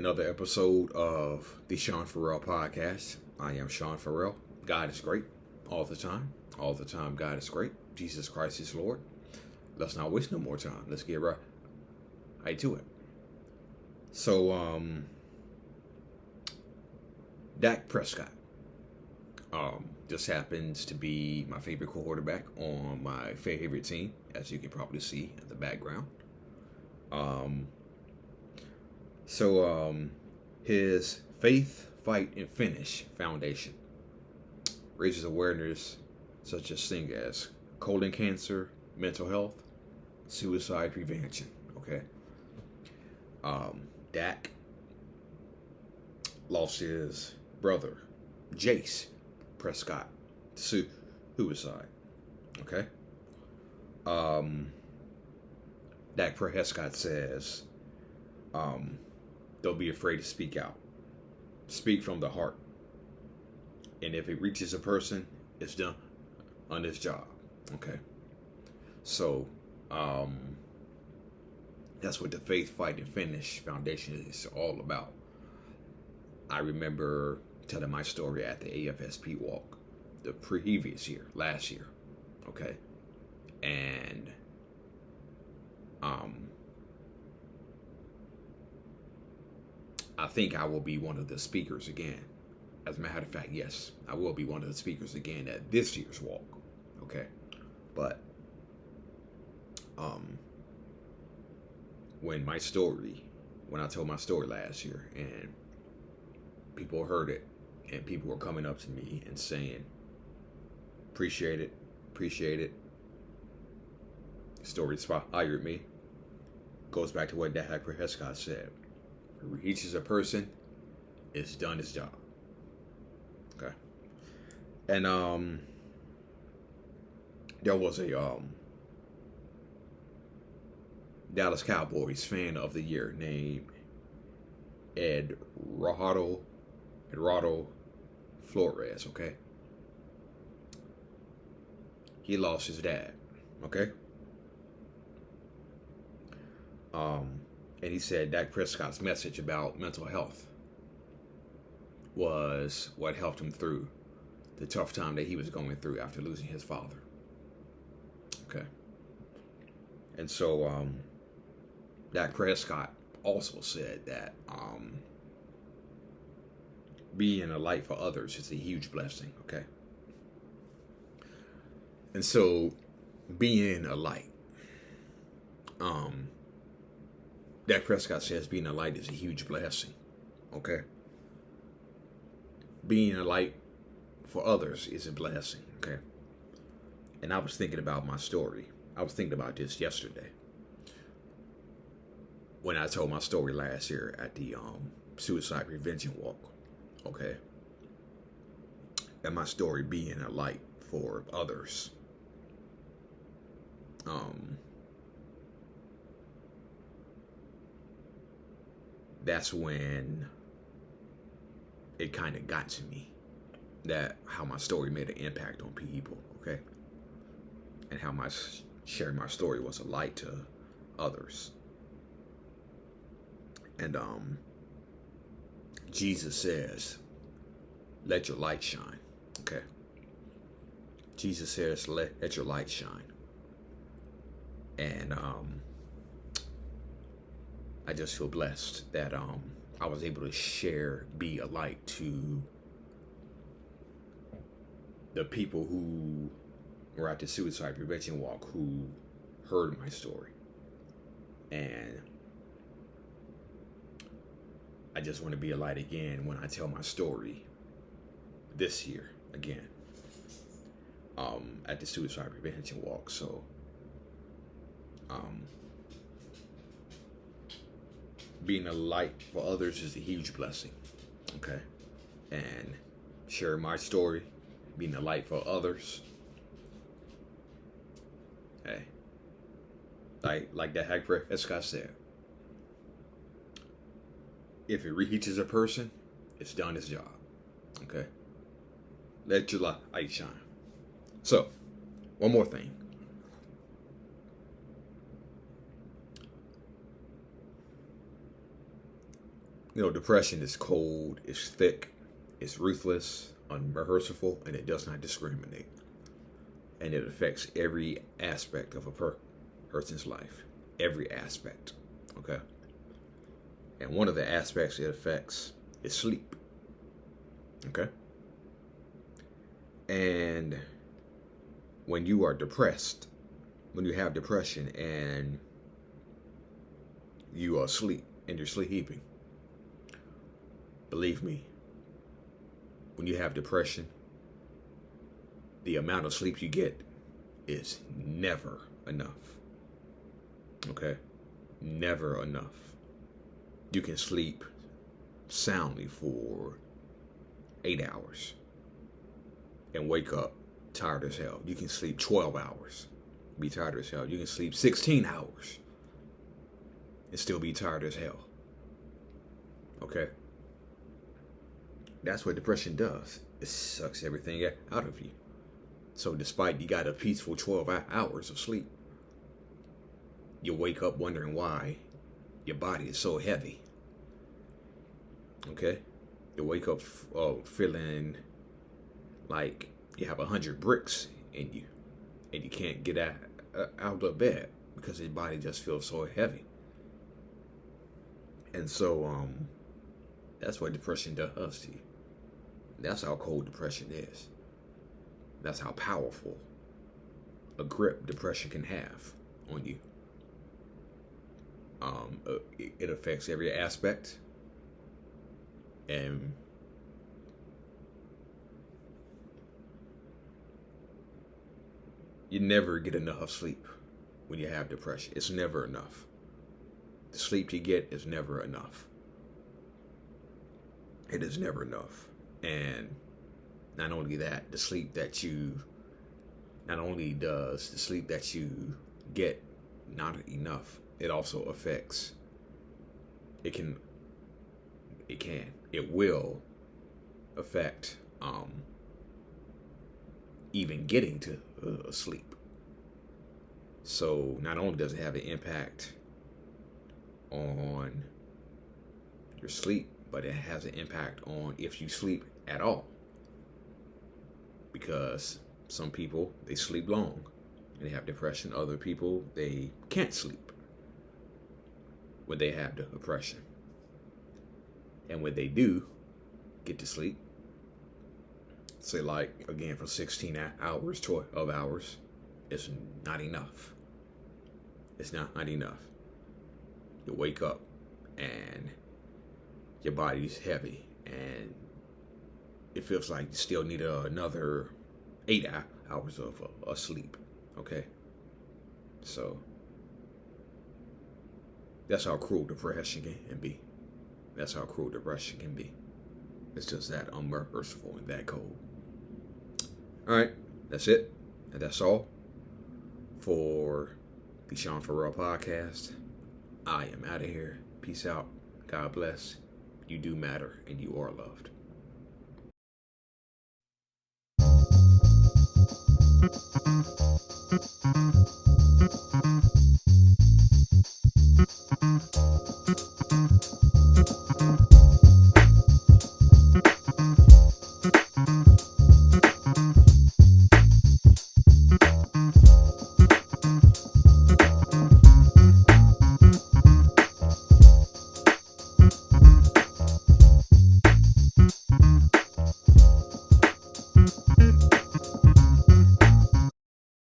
another episode of the Sean Farrell podcast. I am Sean Farrell. God is great all the time. All the time, God is great. Jesus Christ is Lord. Let's not waste no more time. Let's get right to it. So, Dak Prescott just happens to be my favorite quarterback on my favorite team, as you can probably see in the background. His Faith, Fight, and Finish Foundation raises awareness such as things as colon cancer, mental health, suicide prevention. Okay. Dak lost his brother, Jace Prescott, to suicide. Okay. Dak Prescott says, don't be afraid to speak out. Speak from the heart. And if it reaches a person, it's done on this job. Okay. So, that's what the Faith, Fight, and Finish Foundation is all about. I remember telling my story at the AFSP walk the previous year, last year. Okay. And, I think I will be one of the speakers again. As a matter of fact, yes, I will be one of the speakers again at this year's walk. Okay. But when I told my story last year and people heard it and people were coming up to me and saying, appreciate it. The story inspired me. Goes back to what Dak Prescott said. Reaches a person, it's done its job. Okay. And there was a Dallas Cowboys fan of the year named Eduardo Flores. Okay. He lost his dad. Okay. And he said Dak Prescott's message about mental health was what helped him through the tough time that he was going through after losing his father. Okay. And so Dak Prescott also said that being a light for others is a huge blessing. Okay. And so being a light, Dak Prescott says being a light is a huge blessing. Okay. Being a light for others is a blessing. Okay. And I was thinking about my story. I was thinking about this yesterday when I told my story last year at the suicide prevention walk. Okay. And my story being a light for others. That's when it kind of got to me that how my story made an impact on people, okay? And how my sharing my story was a light to others. And Jesus says, let your light shine, okay? Jesus says, let your light shine. And I just feel blessed that I was able to be a light to the people who were at the suicide prevention walk who heard my story. And I just want to be a light again when I tell my story this year again at the suicide prevention walk. So being a light for others is a huge blessing. Okay. And sharing my story, being a light for others. Hey. Like that Dak Prescott said. If it reaches a person, it's done its job. Okay. Let your light shine. So, one more thing. Depression is cold, it's thick, it's ruthless, unmerciful, and it does not discriminate. And it affects every aspect of a person's life. Every aspect. Okay? And one of the aspects it affects is sleep. Okay? And when you are depressed, when you have depression and you are asleep and you're sleeping, believe me, when you have depression, the amount of sleep you get is never enough. Okay? Never enough. You can sleep soundly for 8 hours and wake up tired as hell. You can sleep 12 hours, be tired as hell. You can sleep 16 hours and still be tired as hell. Okay? That's what depression does. It sucks everything out of you. So despite you got a peaceful 12 hours of sleep, you wake up wondering why your body is so heavy. Okay? You wake up feeling like you have 100 bricks in you and you can't get out of bed because your body just feels so heavy. And so that's what depression does to you. That's how cold depression is. That's how powerful a grip depression can have on you. It affects every aspect, and you never get enough sleep when you have depression. It's never enough. The sleep you get is never enough. It is never enough. And not only that, not only does the sleep that you get not enough, it also affects, it will affect even getting to sleep. So not only does it have an impact on your sleep, but it has an impact on if you sleep at all. Because some people, they sleep long and they have depression. Other people, they can't sleep when they have depression. And when they do get to sleep, say like, again, for 16 hours, 12 hours, it's not enough. It's not enough. You wake up and your body's heavy and it feels like you still need another 8 hours of sleep. Okay? So that's how cruel depression can be. That's how cruel depression can be. It's just that unmerciful and that cold. All right, that's it. And that's all for the Sean Farrell podcast. I am out of here. Peace out. God bless. You do matter and you are loved.